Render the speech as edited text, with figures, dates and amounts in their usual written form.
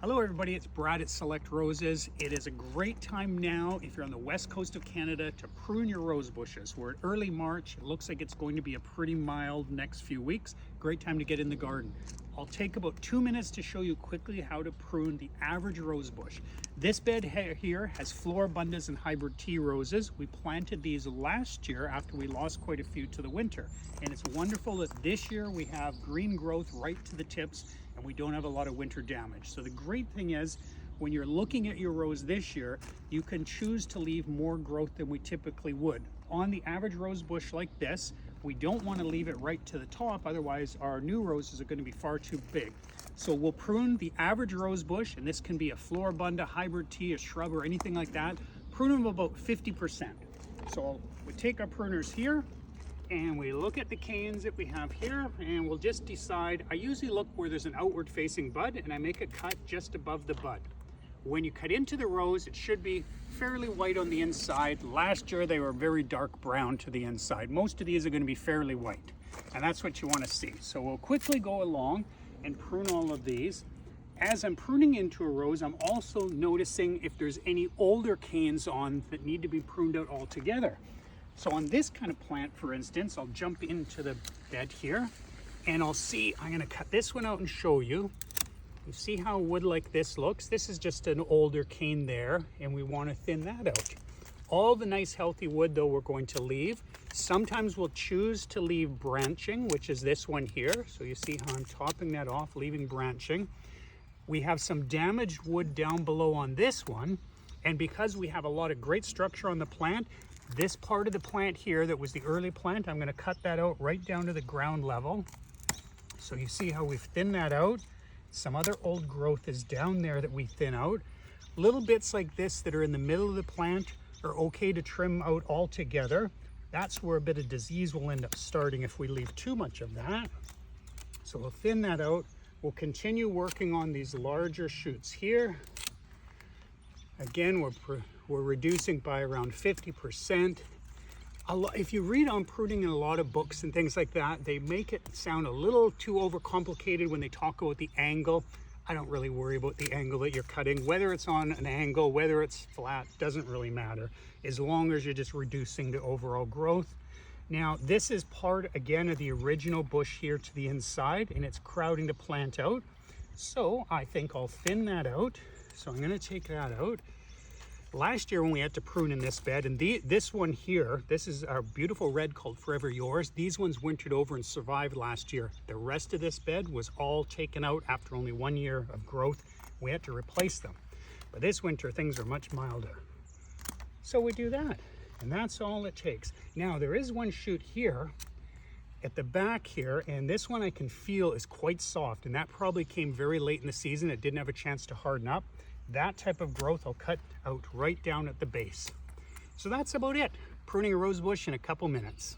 Hello everybody, it's Brad at Select Roses. It is a great time now if you're on the west coast of Canada to prune your rose bushes. We're at early March. It looks like it's going to be a pretty mild next few weeks. Great time to get in the garden. I'll take about 2 minutes to show you quickly how to prune the average rose bush. This bed here has Floribundas and hybrid tea roses. We planted these last year after we lost quite a few to the winter. And it's wonderful that this year we have green growth right to the tips and we don't have a lot of winter damage. So the great thing is, when you're looking at your rose this year, you can choose to leave more growth than we typically would. On the average rose bush like this, we don't want to leave it right to the top, otherwise our new roses are going to be far too big. So we'll prune the average rose bush, and this can be a Floribunda, hybrid tea, a shrub, or anything like that. Prune them about 50%. So we take our pruners here, and we look at the canes that we have here, and we'll just decide. I usually look where there's an outward facing bud, and I make a cut just above the bud. When you cut into the rose, it should be fairly white on the inside. Last year they were very dark brown to the inside. Most of these are going to be fairly white, and that's what you want to see. So we'll quickly go along and prune all of these. As I'm pruning into a rose, I'm also noticing if there's any older canes on that need to be pruned out altogether. So on this kind of plant, for instance, I'll jump into the bed here and I'll see, I'm going to cut this one out and show you. You see how wood like this looks? This is just an older cane there, and we want to thin that out. All the nice healthy wood though we're going to leave. Sometimes we'll choose to leave branching, which is this one here. So you see how I'm topping that off, leaving branching. We have some damaged wood down below on this one, and because we have a lot of great structure on the plant, this part of the plant here that was the early plant, I'm going to cut that out right down to the ground level. So you see how we've thinned that out. Some other old growth is down there that we thin out. Little bits like this that are in the middle of the plant are okay to trim out altogether. That's where a bit of disease will end up starting if we leave too much of that. So we'll thin that out. We'll continue working on these larger shoots here. Again, we're reducing by around 50%. If you read on pruning in a lot of books and things like that, they make it sound a little too overcomplicated when they talk about the angle. I don't really worry about the angle that you're cutting. Whether it's on an angle, whether it's flat, doesn't really matter, as long as you're just reducing the overall growth. Now, this is part, again, of the original bush here to the inside, and it's crowding the plant out. So I think I'll thin that out. So I'm going to take that out. Last year when we had to prune in this bed, and this one here, this is our beautiful red called Forever Yours. These ones wintered over and survived last year. The rest of this bed was all taken out after only 1 year of growth. We had to replace them. But this winter, things are much milder. So we do that, and that's all it takes. Now, there is one shoot here at the back here, and this one I can feel is quite soft, and that probably came very late in the season. It didn't have a chance to harden up. That type of growth I'll cut out right down at the base. So that's about it. Pruning a rose bush in a couple minutes.